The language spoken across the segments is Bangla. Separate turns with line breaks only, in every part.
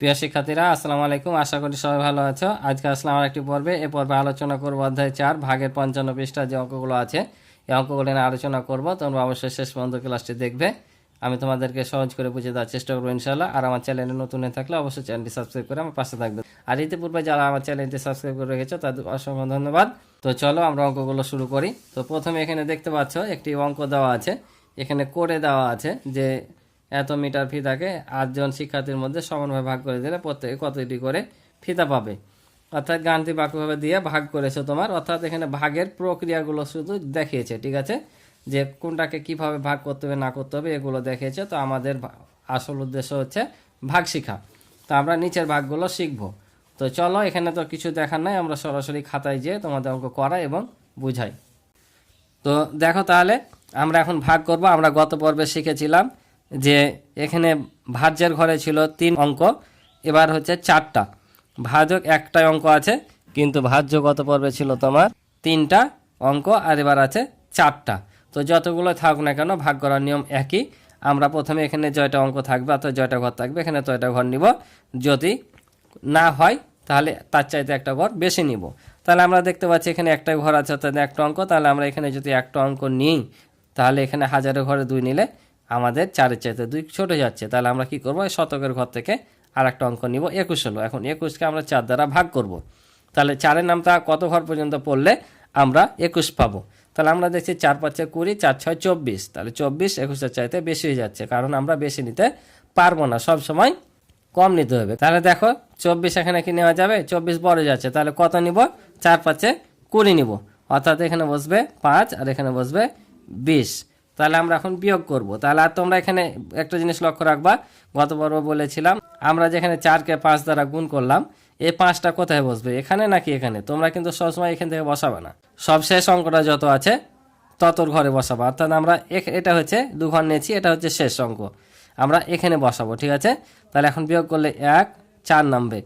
প্রিয় শিক্ষার্থীরা, আসসালামু আলাইকুম। আশা করি সবাই ভালো আছো। আজকে আসলাম আমার একটি পর্বে। এ পর্বে আলোচনা করব অধ্যায় 4 ভাগের 55 পৃষ্ঠার যে অঙ্কগুলো আছে এই অঙ্কগুলো নিয়ে আলোচনা করব। তোমরা অবশ্যই শেষ পর্যন্ত ক্লাসটি দেখবে। আমি তোমাদেরকে সহজ করে বুঝিয়ে দেওয়ার চেষ্টা করবো ইনশাআল্লাহ। আর আমার চ্যানেলে নতুন হয়ে থাকলে অবশ্যই চ্যানেলটি সাবস্ক্রাইব করে আমার পাশে থাকবে। আর ইতিপূর্বে যারা আমার চ্যানেলটি সাবস্ক্রাইব করে রেখেছো তাদের অসংখ্য ধন্যবাদ। তো চলো আমরা অঙ্কগুলো শুরু করি। তো প্রথমে এখানে দেখতে পাচ্ছ একটি অঙ্ক দেওয়া আছে। এখানে করে দেওয়া আছে যে এত মিটার ফিতাকে 8 জন শিক্ষার্থীর মধ্যে সমানভাবে ভাগ করে দিলে প্রত্যেকে কতটি করে ফিতা পাবে। অর্থাৎ গাণিতিক বাক্যভাবে দিয়ে ভাগ করেছে তোমার। অর্থাৎ এখানে ভাগের প্রক্রিয়াগুলো শুধু দেখিয়েছে, ঠিক আছে, যে কোনটাকে কিভাবে ভাগ করতে হবে না করতে হবে এগুলো দেখিয়েছে। তো আমাদের আসল উদ্দেশ্য হচ্ছে ভাগ শিখা। তো আমরা নিচের ভাগগুলো শিখবো। তো চলো, এখানে তো কিছু দেখার নাই, আমরা সরাসরি খাতায় যেয়ে তোমাদের অঙ্ক করাই এবং বুঝাই। তো দেখো তাহলে আমরা এখন ভাগ করব। আমরা গত পর্বে শিখেছিলাম যে এখানে ভাজ্যের ঘরে ছিল 3 অঙ্ক, এবার হচ্ছে 4টা। ভাজক একটাই অঙ্ক আছে, কিন্তু ভাজ্য গত পর্বে ছিল তোমার 3টা অঙ্ক, আর এবার আছে 4টা। তো যতগুলো থাক না কেন ভাগ করার নিয়ম একই। আমরা প্রথমে এখানে জয়টা অঙ্ক থাকবে অর্থাৎ জয়টা ঘর থাকবে, এখানে তয়টা ঘর নিব। যদি না হয় তাহলে তার চাইতে একটা ঘর বেশি নিব। তাহলে আমরা দেখতে পাচ্ছি এখানে একটা ঘর আছে অর্থাৎ একটা অঙ্ক। তাহলে আমরা এখানে যদি একটা অঙ্ক নিই তাহলে এখানে হাজারের ঘরে 2 নিলে আমাদের 4-এর চাইতে 2 ছোট যাচ্ছে। তাহলে আমরা কি করব, শতকের ঘর থেকে আর একটা অঙ্ক নিব। 21 হলো। এখন 21কে আমরা 4 দ্বারা ভাগ করব। তাহলে 4-এর নামটা কত ঘর পর্যন্ত পড়লে আমরা 21 পাবো। তাহলে আমরা দেখছি 4 × 5 = 20, 4 × 6 = 24। তাহলে 24 21-এর চাইতে বেশি হয়ে যাচ্ছে, কারণ আমরা বেশি নিতে পারবো না, সব সময় কম নিতে হবে। তাহলে দেখো 24 এখানে কি নেওয়া যাবে, 24 বড় যাচ্ছে। তাহলে কত নিব, 4 × 5 = 20 নিব। অর্থাৎ এখানে বসবে 5 আর এখানে বসবে 20। তাহলে আমরা এখন বিয়োগ করব। তাহলে আর তোমরা এখানে একটা জিনিস লক্ষ্য রাখবা, গত পর্ব বলেছিলাম আমরা যেখানে 4কে 5 দ্বারা গুণ করলাম, এই 5টা কোথায় বসবে, এখানে নাকি এখানে। তোমরা কিন্তু সবসময় এখান থেকে বসাবে না, সব শেষ অঙ্কটা যত আছে ততর ঘরে বসাবো। অর্থাৎ আমরা এটা হচ্ছে 2 ঘর নিয়েছি, এটা হচ্ছে শেষ অঙ্ক, আমরা এখানে বসাবো, ঠিক আছে। তাহলে এখন বিয়োগ করলে 1 4 নামবে।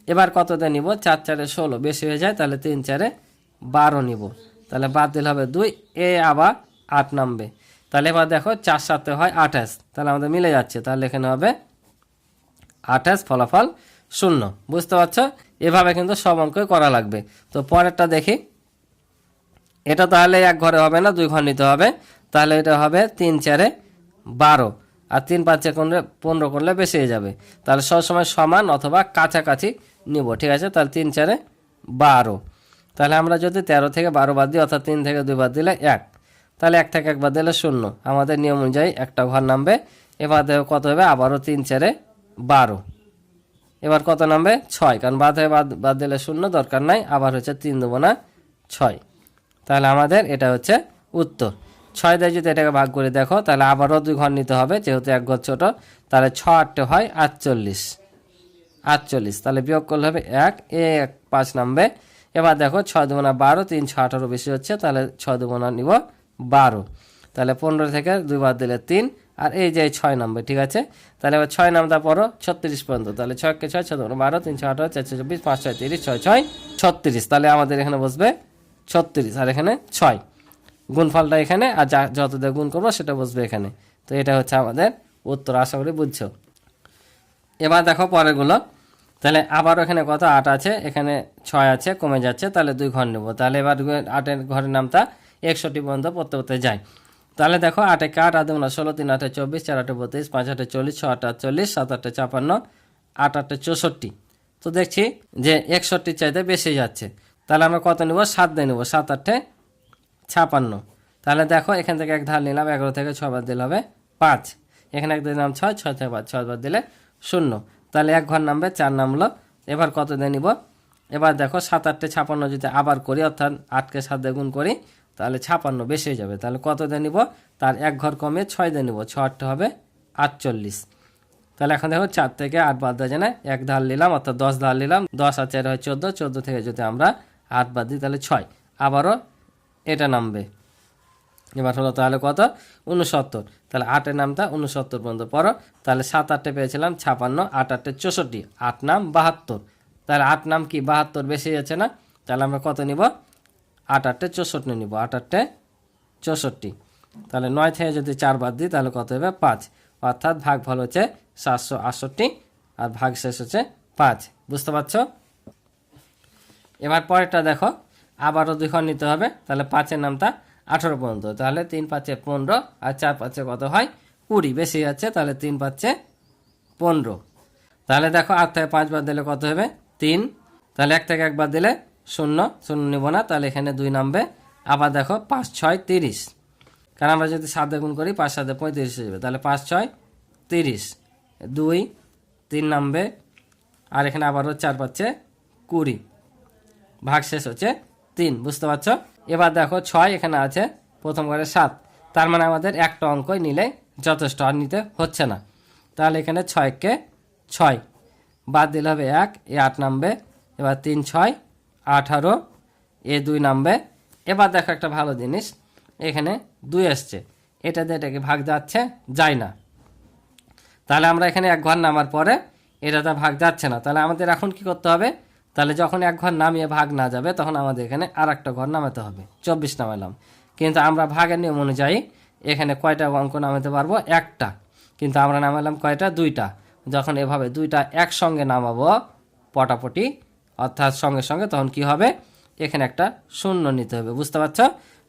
এবার কততে নিব, 4 × 4 = 16, বেশি হয়ে যায়। তাহলে 3 × 4 = 12 নিব। তাহলে বাদ দিলে হবে 2, আবার 8 নামবে। তাহলে এবার দেখো 4 × 7 হয় 28। তাহলে আমাদের মিলে যাচ্ছে। তাহলে এখানে হবে 28, ফলাফল 0। বুঝতে পারছো? এভাবে কিন্তু সব অঙ্কই করা লাগবে। তো পরেরটা দেখি। এটা তাহলে এক ঘরে হবে না, 2 ঘর নিতে হবে। তাহলে এটা হবে 3 × 4 = 12, আর 3 × 5 = 15 করলে বেশি হয়ে যাবে। তাহলে সবসময় সমান অথবা কাছাকাছি নিব, ঠিক আছে। তাহলে 3 × 4 = 12। তাহলে আমরা যদি 13 থেকে 12 বাদ দিই, অর্থাৎ 3 থেকে 2 বাদ দিলে 1, তাহলে 1 থেকে 1 বাদ দিলে 0। আমাদের নিয়ম অনুযায়ী একটা ঘর নামবে। এবার দেখো কত হবে, আবারও 3 × 4 = 12। এবার কত নামবে, 6, কারণ বাদ দিলে 0, দরকার নাই। আবার হচ্ছে 3 × 2 = 6। তাহলে আমাদের এটা হচ্ছে উত্তর। 6 দিয়ে যদি এটাকে ভাগ করে দেখো, তাহলে আবারও 2 ঘর নিতে হবে, যেহেতু এক ঘর ছোট। তাহলে 6 × 8 হয় 48। তাহলে বিয়োগ করলে হবে 1, 5 নামবে। এবার দেখো 6 × 2 = 12, 3 × 6 = 18, বেশি হচ্ছে। তাহলে 6 × 2 নিব 12। তাহলে 15 থেকে 2 বাদ দিলে 3, আর এই যে 6 নামবে, ঠিক আছে। তাহলে এবার 6 নামটা পড়ো 36 পর্যন্ত। তাহলে 6 × 6 = 6, 2 × 12, 3 × 6 = 18, 4 × 6 = 24, 5 × 6 = 30, 6 × 6 = 36। তাহলে আমাদের এখানে বসবে 36, আর এখানে 6। গুণফলটা এখানে, আর যত দিয়ে গুণ করবো সেটা বসবে এখানে। তো এটা হচ্ছে আমাদের উত্তর। আশা করি বুঝছো। এবার দেখো পরেরগুলো। তাহলে আবারও এখানে কত, 8 আছে, এখানে 6 আছে, কমে যাচ্ছে। তাহলে 2 ঘর নেব। তাহলে এবার 8-এর ঘরের নামটা 61 পর্যন্ত পড়তে যায়। তাহলে দেখো 8 × 8 = 8, 2 × 16, 3 × 8 = 24, 4 × 8 = 32, 5 × 8 = 40, 6 × 8 = 48, 7 × 8 = 56, 8 × 8 = 64। তো দেখছি যে 61 চাইতে বেশি যাচ্ছে। তাহলে আমরা কত নেব, 7 দিয়ে নেব। 7 × 8 = 56। তাহলে দেখো এখান থেকে এক ধার নিলাম, 11 থেকে 6 বাদ দিলে হবে 5। এখানে এক দিলাম 6, 6 থেকে 5, 6 বাদ দিলে 0। তাহলে এক ঘর নামবে, 4 নামলো। এবার কত দিয়ে নিব, এবার দেখো 7 × 8 = 56 যদি আবার করি, অর্থাৎ 8কে 7 দিয়ে গুণ করি, তাহলে 56 বেশি হয়ে যাবে। তাহলে কত দিয়ে নিব, তার এক ঘর কমে 6 দিয়ে নিব। 6 × 8 হবে 48। তাহলে এখন দেখো 4 থেকে 8 বাদ দেওয়া যায় না, এক ধার নিলাম, অর্থাৎ 10 ধার নিলাম। 10 আর 4 হয় 14, 14 থেকে যদি আমরা 8 বাদ দিই তাহলে 6, আবারও এটা নামবে। এবার হলো তাহলে কত, 69। তাহলে 8-এর নামটা 69 পর্যন্ত পড়ো। তাহলে 7 × 8 পেয়েছিলাম 56, 8 × 8 = 64, 8 নাম 72। তাহলে 8 নাম কি 72 বেশি যাচ্ছে না। তাহলে আমরা কত নিব, 8 × 8 = 64 নিব। 8 × 8 = 64। তাহলে 9 থেকে যদি 4 বাদ দিই তাহলে কত হবে, 5। অর্থাৎ ভাগফল হচ্ছে 768 আর ভাগশেষ হচ্ছে 5। বুঝতে পারছো? এবার পরেরটা দেখো, আবারও 2 ঘর নিতে হবে। তাহলে 5-এর নামটা 18 পর্যন্ত। তাহলে 3 5 15 আর 4 5 কত হয় 20, বেশি আছে। তাহলে 3 5 15। তাহলে দেখো 8 থেকে 5 বাদ দিলে কত হবে 3। তাহলে 1 থেকে 1 বাদ দিলে 0, 0 নিব না, তাহলে এখানে 2 নামবে। আবার দেখো 5 6 30, কারণ আমরা যদি 7 দিয়ে গুণ করি 5 7 35 হয়ে যাবে। তাহলে 5 6 30, 2 3 নামবে। আর এখানে আবারও 4 5 20, ভাগশেষ হচ্ছে 3। বুঝতে পারছো? এবার দেখো 6 এখানে আছে, প্রথম ঘরে 7, তার মানে আমাদের একটা অঙ্কই নিলে যথেষ্ট, আর নিতে হচ্ছে না। তাহলে এখানে 6 কে 6 বাদ দিলে হবে 1, এ 8 নামবে। এবার 3 6 18, এ 2 নামবে। এবার দেখো একটা ভালো জিনিস, এখানে 2 আসছে, এটা দিয়ে এটাকে ভাগ যাচ্ছে যায় না। তাহলে আমরা এখানে 1 ঘর নামার পরে এটাতে ভাগ যাচ্ছে না। তাহলে আমাদের এখন কি করতে হবে? তাহলে যখন 1 ঘর নামিয়ে ভাগ না যাবে, তখন আমাদের এখানে আর একটা ঘর নামাতে হবে। 24 নামালাম, কিন্তু আমরা ভাগের নিয়ম অনুযায়ী এখানে কয়টা অঙ্ক নামাতে পারবো? একটা। কিন্তু আমরা নামালাম কয়টা? 2টা। যখন এভাবে 2টা একসঙ্গে নামাবো পটাপটি, অর্থাৎ সঙ্গে সঙ্গে, তখন কি হবে? এখানে একটা শূন্য নিতে হবে। বুঝতে পারছো?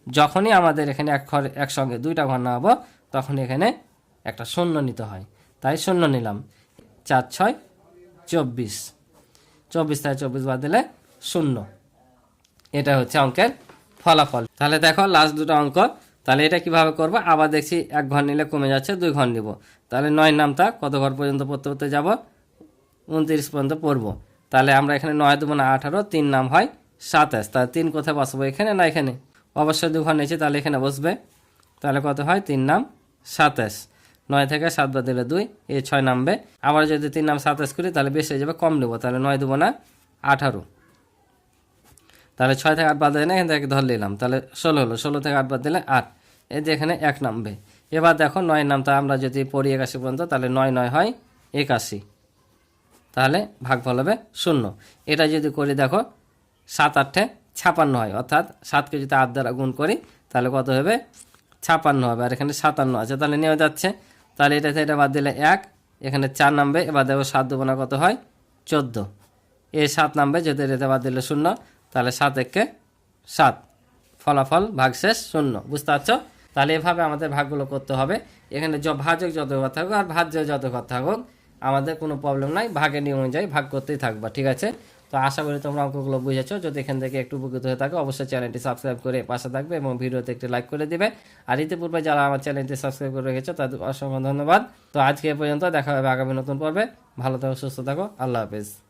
যখনই আমাদের এখানে একসঙ্গে 2টা ঘর নামাবো, তখন এখানে একটা শূন্য নিতে হয়। তাই শূন্য নিলাম। 4 6 24, 24 থেকে 24 বাদ দিলে 0। এটা হচ্ছে অঙ্কের ফলাফল। তাহলে দেখো লাস্ট 2টা অঙ্ক। তাহলে এটা কিভাবে করব? আবার দেখছি 1 ঘর নিলে কমে যাচ্ছে, 2 ঘর নিব। তাহলে 9 নামটা কত ঘর পর্যন্ত পড়তে পড়তে যাব? 29 পর্যন্ত পড়বো। তাহলে আমরা এখানে 9 দেবো না 18, 3 নাম হয় 27। তাহলে 3 কোথায় বসবো? এখানে না এখানে? অবশ্যই 2 ঘর নিয়েছি, তাহলে এখানে বসবে। তাহলে কত হয়? 3 নাম 27। 9 থেকে 7 বাদ দিলে 2, এই 6 নামবে। আবার যদি 3 নাম 27 করি তাহলে বেশি হয়ে যাবে, কম নেব। তাহলে 9 দেবো না 18। তাহলে 6 থেকে 8 বাদ দিলে না, এখান থেকে ধর নিলাম, তাহলে 16 হলো। 16 থেকে 8 বাদ দিলে 8, এই যে এখানে 1 নামবে। এবার দেখো 9 নামটা আমরা যদি পড়ি 81 পর্যন্ত, তাহলে 9 9 হয় 81, তাহলে ভাগফল হবে 0। এটা যদি করি দেখো 7 8 56 হয়, অর্থাৎ 7কে যদি 8 দ্বারা গুণ করি তাহলে কত হবে? 56 হবে। আর এখানে 57 আছে, তাহলে নেওয়া যাচ্ছে। তাহলে এটা থেকে এটা বাদ দিলে 1, এখানে 4 নামবে। এবার দেখো 7 দেবো না, কত হয়? 14, এই 7 নামবে। যদি এটা বাদ দিলে 0, তাহলে 7 1 7, ফলাফল ভাগশেষ 0। বুঝতে পারছো? তাহলে এভাবে আমাদের ভাগগুলো করতে হবে। এখানে ভাজক যত ঘর থাকুক আর ভাজ্য যত ঘর থাকুক, আমাদের কোনো প্রবলেম নাই, ভাগের নিয়ম অনুযায়ী ভাগ করতেই থাকবা। ঠিক আছে? তো আশা করি তোমরা অঙ্কগুলো বুঝেছো। যদি এখান থেকে একটু উপকৃত হয়ে থাকো, অবশ্যই চ্যানেলটি সাবস্ক্রাইব করে পাশে থাকবে এবং ভিডিওতে একটি লাইক করে দিবে। আর ইতিপূর্বে যারা আমার চ্যানেলটি সাবস্ক্রাইব করে রেখেছো তাদের অসংখ্য ধন্যবাদ। তো আজকে এ পর্যন্ত, দেখা হবে আগামী নতুন পর্বে। ভালো থাকো, সুস্থ থাকো, আল্লাহ হাফেজ।